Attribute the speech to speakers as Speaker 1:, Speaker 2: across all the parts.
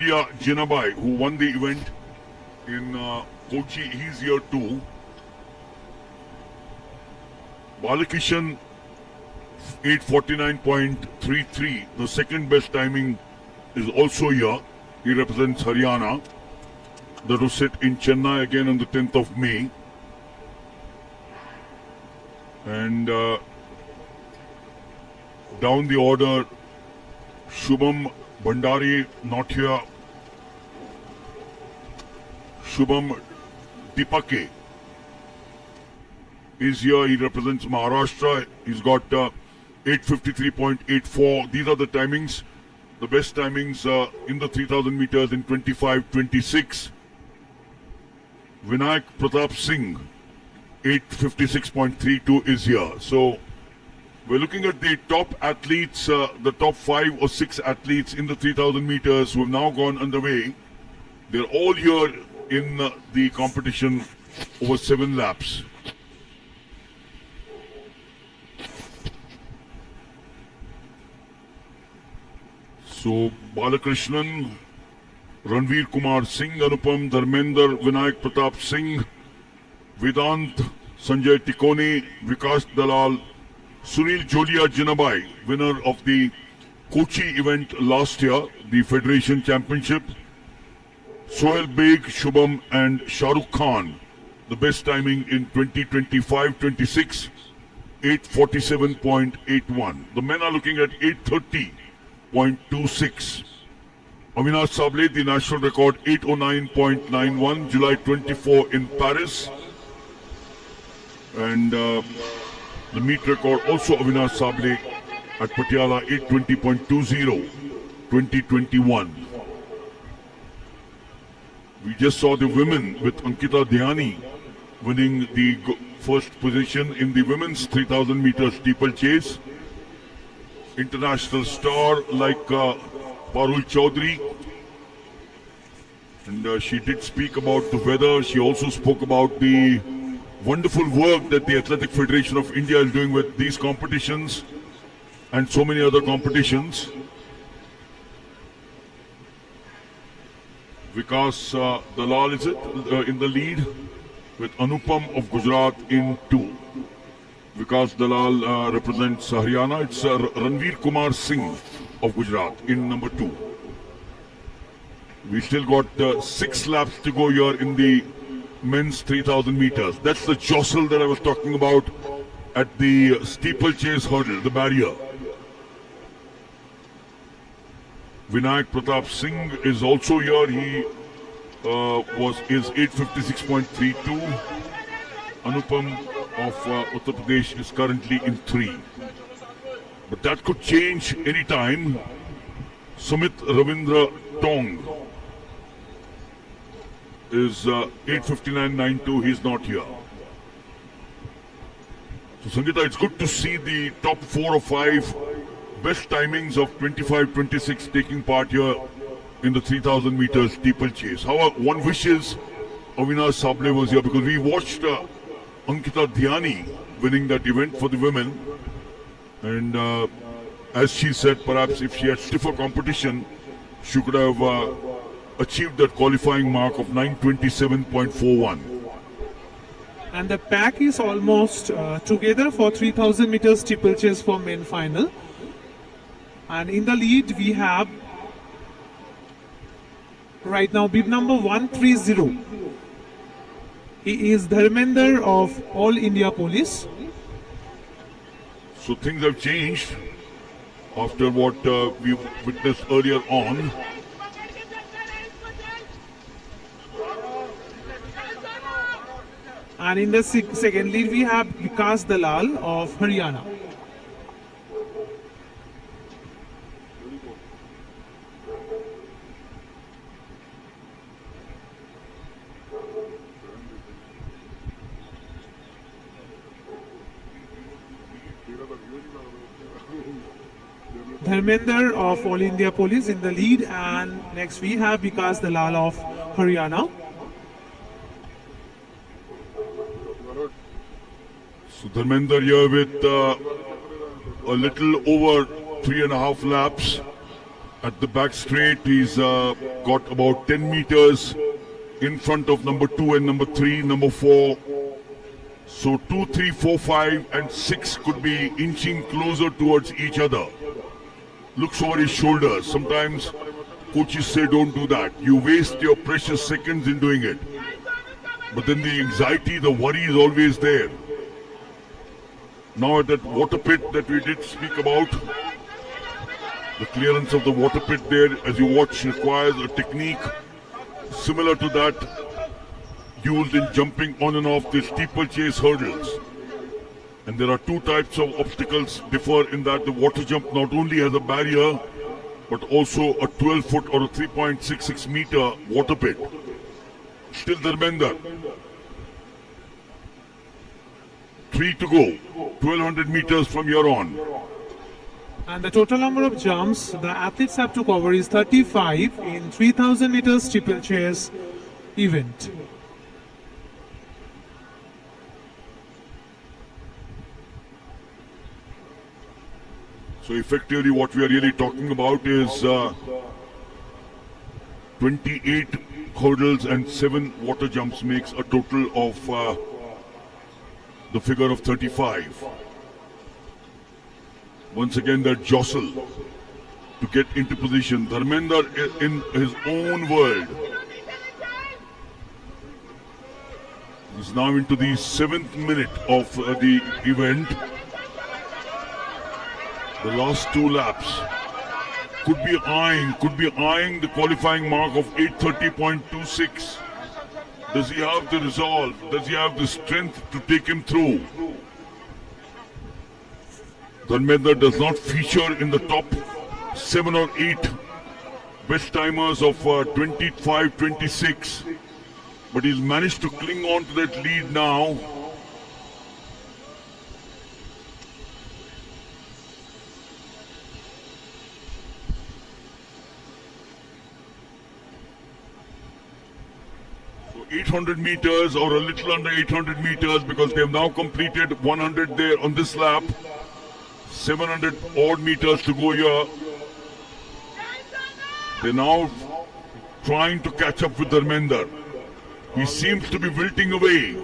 Speaker 1: Julia Jinabai, who won the event in Kochi, he's here too. Balakishan 8:49.33, the second best timing, is also here. He represents Haryana. That was set in Chennai again on the 10th of May. And down the order, Shubham Bhandari not here. Shubham Dipake is here. He represents Maharashtra. He's got 8:53.84. These are the timings. The best timings in the 3000 meters in 25:26. Vinayak Pratap Singh, 8:56.32 is here. So we're looking at the top athletes, the top 5 or 6 athletes in the 3000 meters who have now gone underway. They're all here in the competition over 7 laps. So Balakrishnan, Ranveer Kumar Singh, Anupam, Dharmender, Vinayak Pratap Singh, Vedant, Sanjay Tikone, Vikas Dalal, Sunil Jolia Jinabai, winner of the Kochi event last year, the Federation Championship, Sohail Beg, Shubham and Shahrukh Khan, the best timing in 2025-26, 8:47.81. The men are looking at 8:30.26. Avinash Sable, the national record 8:09.91, July 24 in Paris. And the meet record also Avinash Sable at Patiala 8:20.20, 2021. We just saw the women with Ankita Dhyani winning the first position in the women's 3000 meter steeplechase. International star like Parul Chaudhary, and she did speak about the weather. She also spoke about the wonderful work that the Athletic Federation of India is doing with these competitions and so many other competitions. Vikas Dalal is in the lead with Anupam of Gujarat in 2. Vikas Dalal represents Haryana. It's Ranveer Kumar Singh of Gujarat in number 2. We still got 6 laps to go here in the men's 3000 meters. That's the jostle that I was talking about at the steeplechase hurdle, the barrier. Vinayak Pratap Singh is also here. He is 8:56.32. Anupam of Uttar Pradesh is currently in 3. But that could change any time. Sumit Ravindra Tong is 8:59.92. He's not here. So Sangeeta, it's good to see the top 4 or 5 best timings of 25-26 taking part here in the 3000 meters steeplechase. However, one wishes Avinash Sable was here because we watched Ankita Dhyani winning that event for the women. And as she said, perhaps if she had stiffer competition, she could have achieved that qualifying mark of 9:27.41.
Speaker 2: And the pack is almost together for 3000 meters steeplechase for men final. And in the lead we have right now bib number 130. He is Dharmender of All India Police.
Speaker 1: So things have changed after what we witnessed earlier on.
Speaker 2: And in the second lead we have Vikas Dalal of Haryana. Dharmender of All India Police in the lead, and next we have Vikas Dalal of Haryana.
Speaker 1: So Dharmender here with a little over 3.5 laps. At the back straight, he's got about 10 meters in front of number 2 and number 3, number 4. So 2, 3, 4, 5 and 6 could be inching closer towards each other. Looks over his shoulders. Sometimes coaches say don't do that. You waste your precious seconds in doing it. But then the anxiety, the worry is always there. Now at that water pit that we did speak about, the clearance of the water pit there, as you watch, requires a technique similar to that used in jumping on and off the steeplechase hurdles. And there are two types of obstacles differ in that the water jump not only has a barrier, but also a 12-foot or a 3.66 meter water pit. Still Dharmender. 3 to go. 1200 meters from here on.
Speaker 2: And the total number of jumps the athletes have to cover is 35 in 3000 meters steeplechase event.
Speaker 1: So effectively what we are really talking about is 28 hurdles and 7 water jumps makes a total of the figure of 35. Once again that jostle to get into position. Dharmender in his own world. He's now into the 7th minute of the event. The last 2 laps could be eyeing the qualifying mark of 8:30.26. Does he have the resolve? Does he have the strength to take him through? Dharmender does not feature in the top 7 or 8 best timers of 25:26, but he's managed to cling on to that lead now. So 800 meters or a little under 800 meters, because they have now completed 100 there on this lap. 700 odd meters to go here. They're now trying to catch up with Dharmender. He seems to be wilting away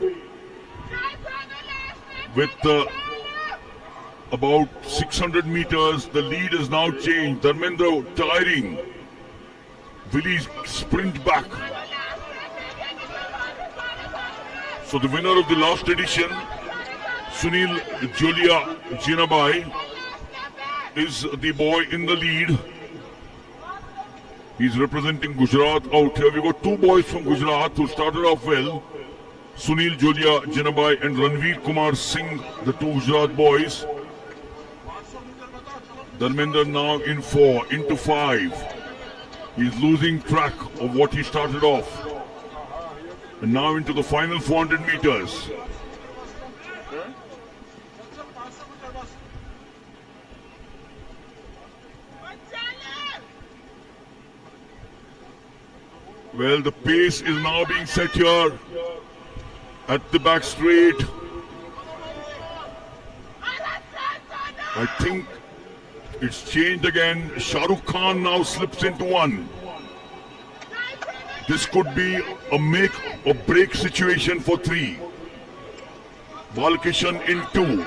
Speaker 1: with about 600 meters. The lead is now changed. Dharmender tiring. Will he sprint back? So the winner of the last edition, Sunil Jolia Jinabai, is the boy in the lead. He's representing Gujarat out here. We've got 2 boys from Gujarat who started off well. Sunil Jolia Jinabai and Ranveer Kumar Singh, the 2 Gujarat boys. Dharmender now in 4, into 5. He's losing track of what he started off. And now into the final 400 meters. Well, the pace is now being set here at the back straight. I think it's changed again. Shah Rukh Khan now slips into 1. This could be a make or break situation for 3. Balkishan in 2.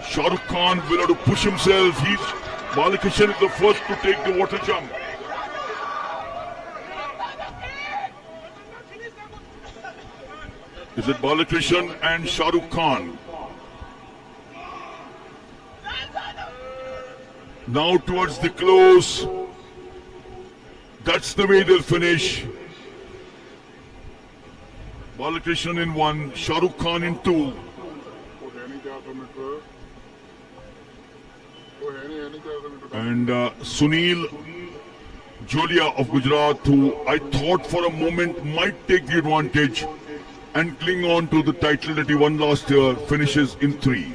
Speaker 1: Shah Rukh Khan will have to push himself. Balkishan is the first to take the water jump. Is it Balakrishan and Shah Rukh Khan? Now towards the close. That's the way they'll finish. Balakrishan in 1, Shah Rukh Khan in 2. And Sunil Jolia of Gujarat, who I thought for a moment might take the advantage and cling on to the title that he won last year, finishes in 3.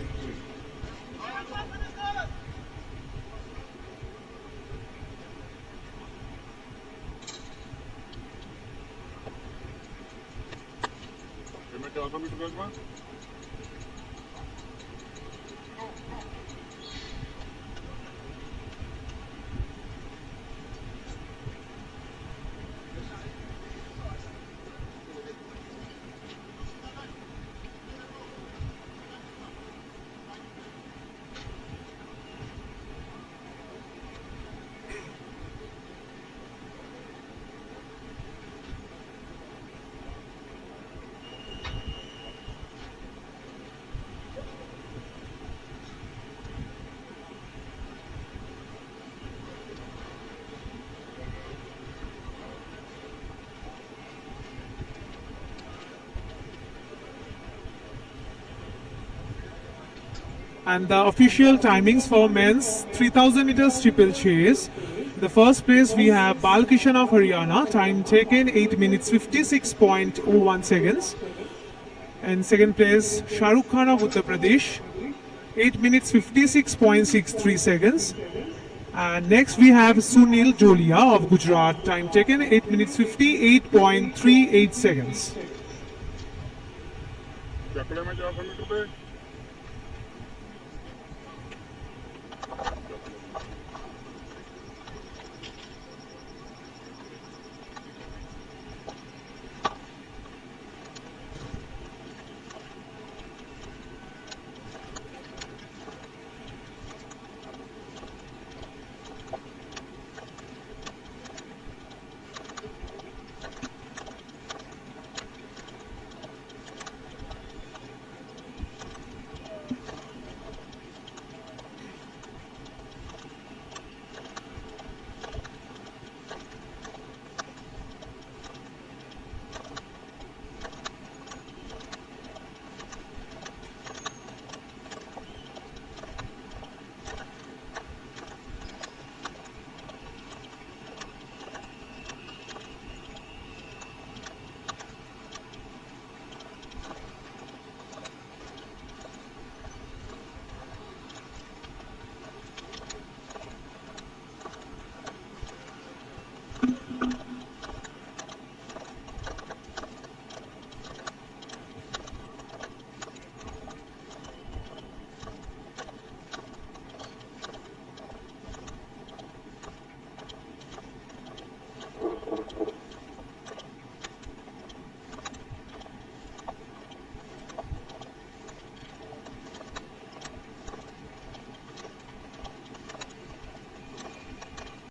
Speaker 2: And the official timings for men's 3000 meters steeplechase. The first place we have Balkishan of Haryana, time taken 8 minutes 56.01 seconds. And second place Shahrukh Khan of Uttar Pradesh, 8 minutes 56.63 seconds. And next we have Sunil Jolia of Gujarat, time taken 8 minutes 58.38 seconds.
Speaker 1: चकड़े में 400 metre पे